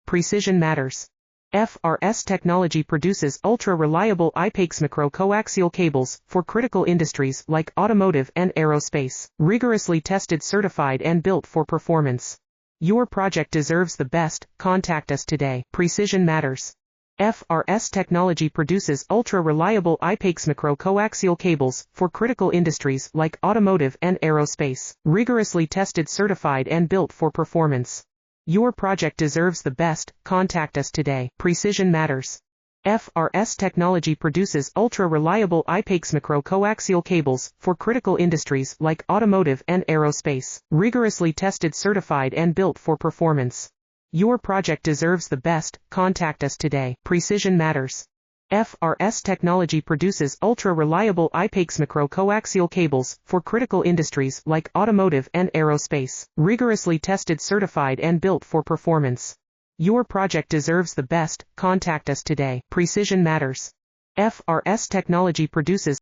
Precision matters. FRS technology produces ultra-reliable I-PEX micro-coaxial cables for critical industries like automotive and aerospace. Rigorously tested, certified and built for performance. Your project deserves the best. Contact us today. Precision matters. FRS technology produces ultra-reliable I-PEX micro-coaxial cables for critical industries like automotive and aerospace. Rigorously tested, certified and built for performance. Your project deserves the best. Contact us today. Precision matters. FRS technology produces ultra-reliable I-PEX micro-coaxial cables for critical industries like automotive and aerospace. Rigorously tested, certified and built for performance. Your project deserves the best. Contact us today. Precision matters. FRS technology produces ultra-reliable I-PEX micro-coaxial cables for critical industries like automotive and aerospace. Rigorously tested, certified and built for performance. Your project deserves the best. Contact us today. Precision matters. FRS technology produces